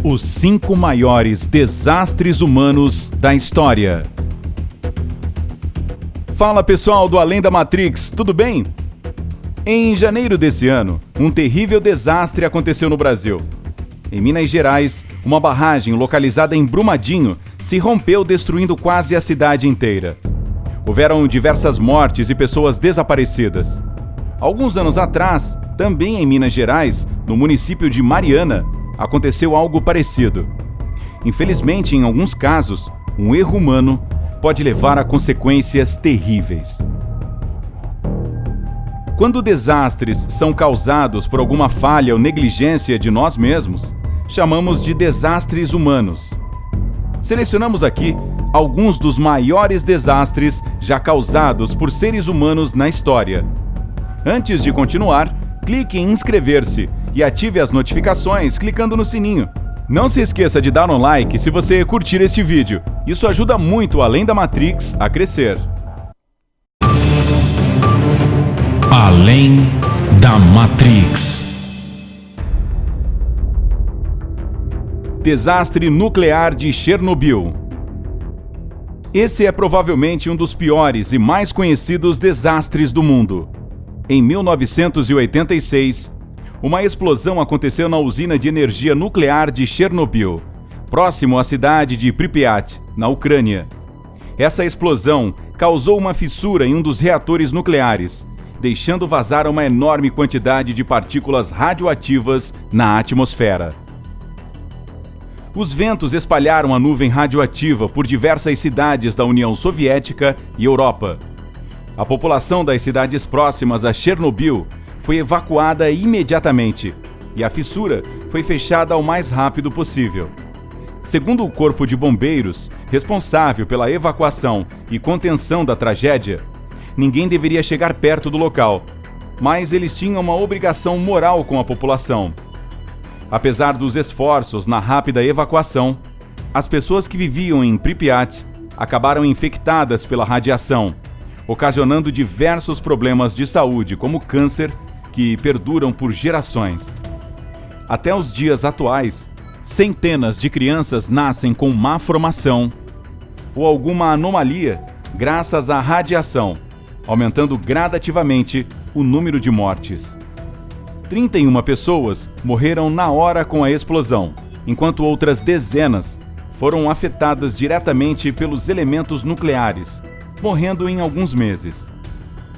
Os 5 maiores desastres humanos da história. Fala pessoal do Além da Matrix, tudo bem? Em janeiro desse ano, um terrível desastre aconteceu no Brasil. Em Minas Gerais, uma barragem localizada em Brumadinho se rompeu, destruindo quase a cidade inteira. Houveram diversas mortes e pessoas desaparecidas. Alguns anos atrás, também em Minas Gerais, no município de Mariana, aconteceu algo parecido. Infelizmente, em alguns casos, um erro humano pode levar a consequências terríveis. Quando desastres são causados por alguma falha ou negligência de nós mesmos, chamamos de desastres humanos. Selecionamos aqui alguns dos maiores desastres já causados por seres humanos na história. Antes de continuar, clique em inscrever-se e ative as notificações clicando no sininho. Não se esqueça de dar um like se você curtir este vídeo. Isso ajuda muito o Além da Matrix a crescer. Além da Matrix. Desastre nuclear de Chernobyl. Esse é provavelmente um dos piores e mais conhecidos desastres do mundo. Em 1986, uma explosão aconteceu na usina de energia nuclear de Chernobyl, próximo à cidade de Pripyat, na Ucrânia. Essa explosão causou uma fissura em um dos reatores nucleares, deixando vazar uma enorme quantidade de partículas radioativas na atmosfera. Os ventos espalharam a nuvem radioativa por diversas cidades da União Soviética e Europa. A população das cidades próximas a Chernobyl foi evacuada imediatamente e a fissura foi fechada o mais rápido possível. Segundo o Corpo de Bombeiros, responsável pela evacuação e contenção da tragédia, ninguém deveria chegar perto do local, mas eles tinham uma obrigação moral com a população. Apesar dos esforços na rápida evacuação, as pessoas que viviam em Pripyat acabaram infectadas pela radiação, ocasionando diversos problemas de saúde, como câncer, que perduram por gerações. Até os dias atuais, centenas de crianças nascem com má formação ou alguma anomalia graças à radiação, aumentando gradativamente o número de mortes. 31 pessoas morreram na hora com a explosão, enquanto outras dezenas foram afetadas diretamente pelos elementos nucleares, morrendo em alguns meses.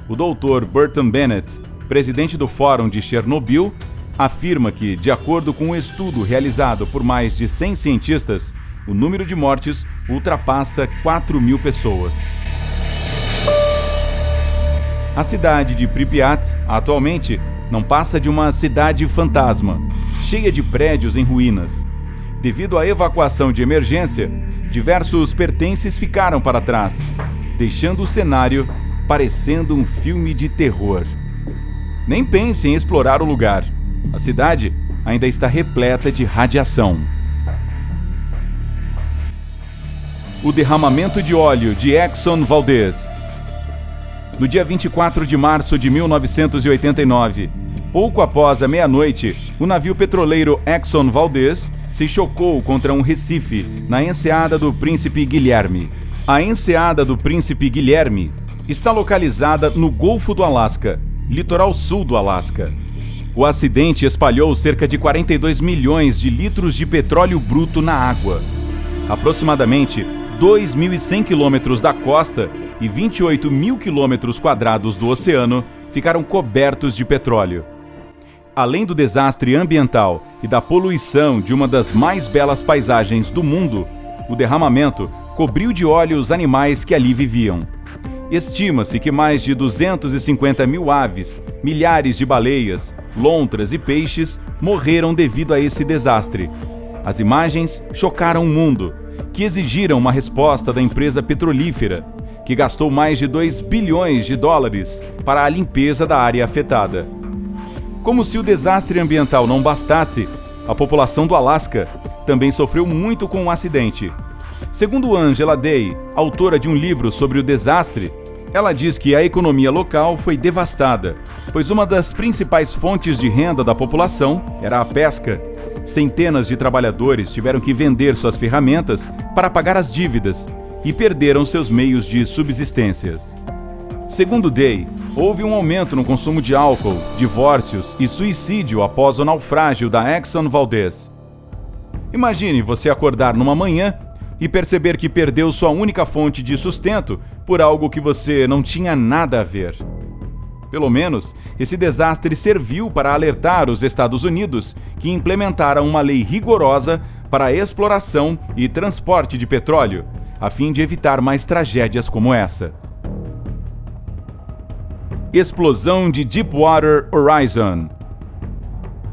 O Dr. Burton Bennett, presidente do Fórum de Chernobyl, afirma que, de acordo com um estudo realizado por mais de 100 cientistas, o número de mortes ultrapassa 4.000 pessoas. A cidade de Pripyat, atualmente, não passa de uma cidade fantasma, cheia de prédios em ruínas. Devido à evacuação de emergência, diversos pertences ficaram para trás, deixando o cenário parecendo um filme de terror. Nem pense em explorar o lugar. A cidade ainda está repleta de radiação. O derramamento de óleo de Exxon Valdez. No dia 24 de março de 1989, pouco após a meia-noite, o navio petroleiro Exxon Valdez se chocou contra um recife na enseada do Príncipe Guilherme. A enseada do Príncipe Guilherme está localizada no Golfo do Alasca, litoral sul do Alasca. O acidente espalhou cerca de 42 milhões de litros de petróleo bruto na água. Aproximadamente 2.100 quilômetros da costa e 28 mil quilômetros quadrados do oceano ficaram cobertos de petróleo. Além do desastre ambiental e da poluição de uma das mais belas paisagens do mundo, o derramamento cobriu de óleo os animais que ali viviam. Estima-se que mais de 250 mil aves, milhares de baleias, lontras e peixes morreram devido a esse desastre. As imagens chocaram o mundo, que exigiram uma resposta da empresa petrolífera, que gastou mais de 2 bilhões de dólares para a limpeza da área afetada. Como se o desastre ambiental não bastasse, a população do Alasca também sofreu muito com o acidente. Segundo Angela Day, autora de um livro sobre o desastre, ela diz que a economia local foi devastada, pois uma das principais fontes de renda da população era a pesca, Centenas de trabalhadores tiveram que vender suas ferramentas para pagar as dívidas e perderam seus meios de subsistências. Segundo Day, houve um aumento no consumo de álcool, divórcios e suicídio após o naufrágio da Exxon Valdez. Imagine você acordar numa manhã e perceber que perdeu sua única fonte de sustento por algo que você não tinha nada a ver. Pelo menos, esse desastre serviu para alertar os Estados Unidos, que implementaram uma lei rigorosa para a exploração e transporte de petróleo, a fim de evitar mais tragédias como essa. Explosão de Deepwater Horizon.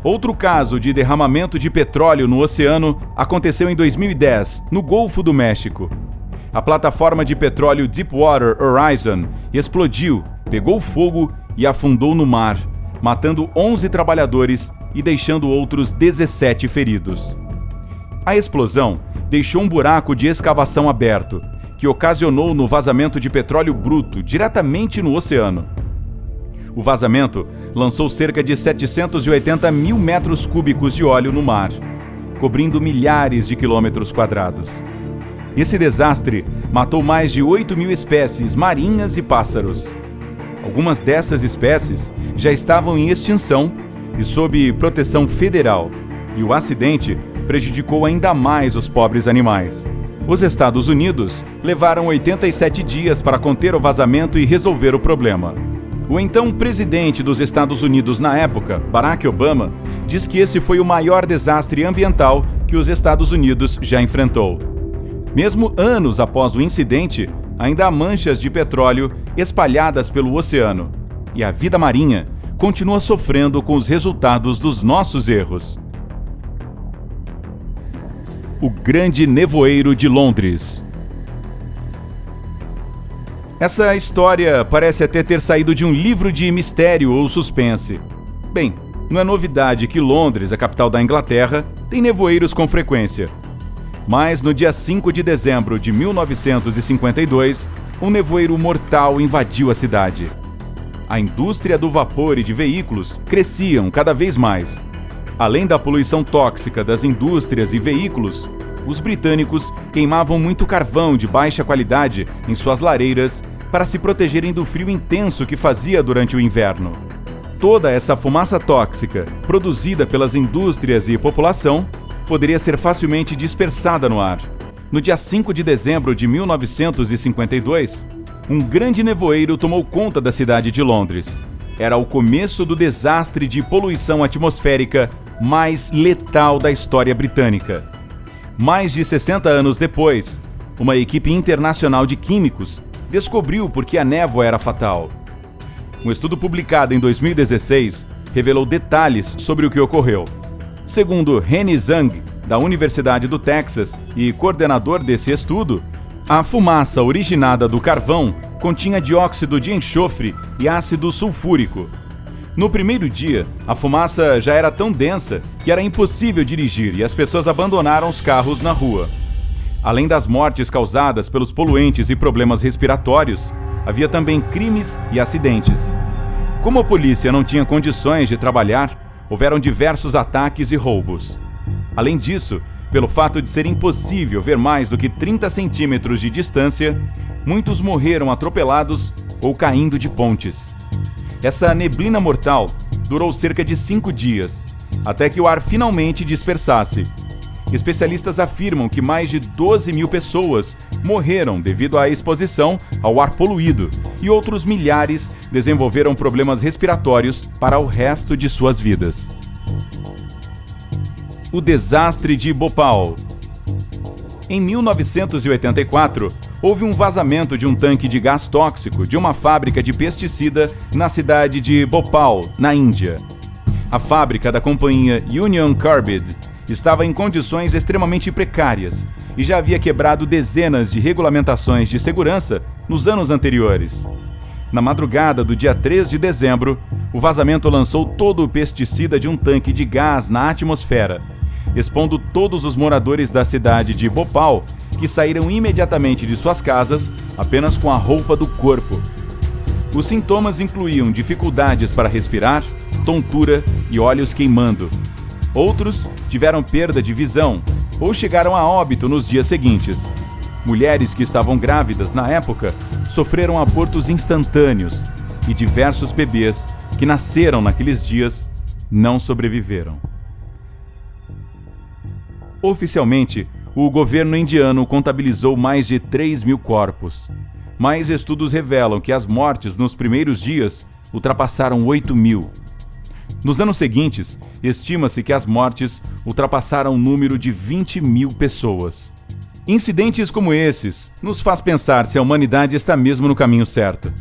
Outro caso de derramamento de petróleo no oceano aconteceu em 2010, no Golfo do México. A plataforma de petróleo Deepwater Horizon explodiu, pegou fogo e afundou no mar, matando 11 trabalhadores e deixando outros 17 feridos. A explosão deixou um buraco de escavação aberto, que ocasionou no vazamento de petróleo bruto diretamente no oceano. O vazamento lançou cerca de 780 mil metros cúbicos de óleo no mar, cobrindo milhares de quilômetros quadrados. Esse desastre matou mais de 8 mil espécies marinhas e pássaros. Algumas dessas espécies já estavam em extinção e sob proteção federal, e o acidente prejudicou ainda mais os pobres animais. Os Estados Unidos levaram 87 dias para conter o vazamento e resolver o problema. O então presidente dos Estados Unidos na época, Barack Obama, diz que esse foi o maior desastre ambiental que os Estados Unidos já enfrentou. Mesmo anos após o incidente, ainda há manchas de petróleo espalhadas pelo oceano, e a vida marinha continua sofrendo com os resultados dos nossos erros. O Grande Nevoeiro de Londres. Essa história parece até ter saído de um livro de mistério ou suspense. Bem, não é novidade que Londres, a capital da Inglaterra, tem nevoeiros com frequência. Mas no dia 5 de dezembro de 1952, um nevoeiro mortal invadiu a cidade. A indústria do vapor e de veículos cresciam cada vez mais. Além da poluição tóxica das indústrias e veículos, os britânicos queimavam muito carvão de baixa qualidade em suas lareiras para se protegerem do frio intenso que fazia durante o inverno. Toda essa fumaça tóxica, produzida pelas indústrias e população, poderia ser facilmente dispersada no ar. No dia 5 de dezembro de 1952, um grande nevoeiro tomou conta da cidade de Londres. Era o começo do desastre de poluição atmosférica mais letal da história britânica. Mais de 60 anos depois, uma equipe internacional de químicos descobriu por que a névoa era fatal. Um estudo publicado em 2016 revelou detalhes sobre o que ocorreu. Segundo Renny Zhang, da Universidade do Texas e coordenador desse estudo, a fumaça originada do carvão continha dióxido de enxofre e ácido sulfúrico. No primeiro dia, a fumaça já era tão densa que era impossível dirigir e as pessoas abandonaram os carros na rua. Além das mortes causadas pelos poluentes e problemas respiratórios, havia também crimes e acidentes. Como a polícia não tinha condições de trabalhar, houveram diversos ataques e roubos. Além disso, pelo fato de ser impossível ver mais do que 30 centímetros de distância, muitos morreram atropelados ou caindo de pontes. Essa neblina mortal durou cerca de 5 dias, até que o ar finalmente dispersasse. Especialistas afirmam que mais de 12 mil pessoas morreram devido à exposição ao ar poluído e outros milhares desenvolveram problemas respiratórios para o resto de suas vidas. O desastre de Bhopal. Em 1984, houve um vazamento de um tanque de gás tóxico de uma fábrica de pesticida na cidade de Bhopal, na Índia. A fábrica da companhia Union Carbide estava em condições extremamente precárias e já havia quebrado dezenas de regulamentações de segurança nos anos anteriores. Na madrugada do dia 3 de dezembro, o vazamento lançou todo o pesticida de um tanque de gás na atmosfera, expondo todos os moradores da cidade de Bhopal, que saíram imediatamente de suas casas apenas com a roupa do corpo. Os sintomas incluíam dificuldades para respirar, tontura e olhos queimando. Outros tiveram perda de visão ou chegaram a óbito nos dias seguintes. Mulheres que estavam grávidas na época sofreram abortos instantâneos e diversos bebês que nasceram naqueles dias não sobreviveram. Oficialmente, o governo indiano contabilizou mais de 3.000 corpos. Mas estudos revelam que as mortes nos primeiros dias ultrapassaram 8.000. Nos anos seguintes, estima-se que as mortes ultrapassaram o número de 20.000 pessoas. Incidentes como esses nos faz pensar se a humanidade está mesmo no caminho certo.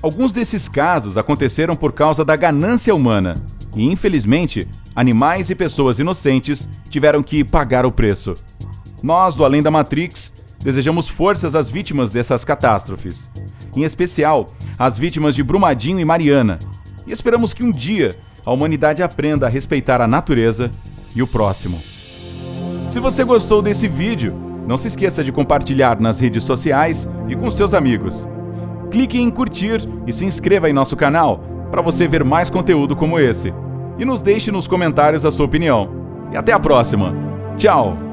Alguns desses casos aconteceram por causa da ganância humana e, infelizmente, animais e pessoas inocentes tiveram que pagar o preço. Nós, do Além da Matrix, desejamos forças às vítimas dessas catástrofes, em especial às vítimas de Brumadinho e Mariana, e esperamos que um dia a humanidade aprenda a respeitar a natureza e o próximo. Se você gostou desse vídeo, não se esqueça de compartilhar nas redes sociais e com seus amigos. Clique em curtir e se inscreva em nosso canal para você ver mais conteúdo como esse. E nos deixe nos comentários a sua opinião. E até a próxima. Tchau!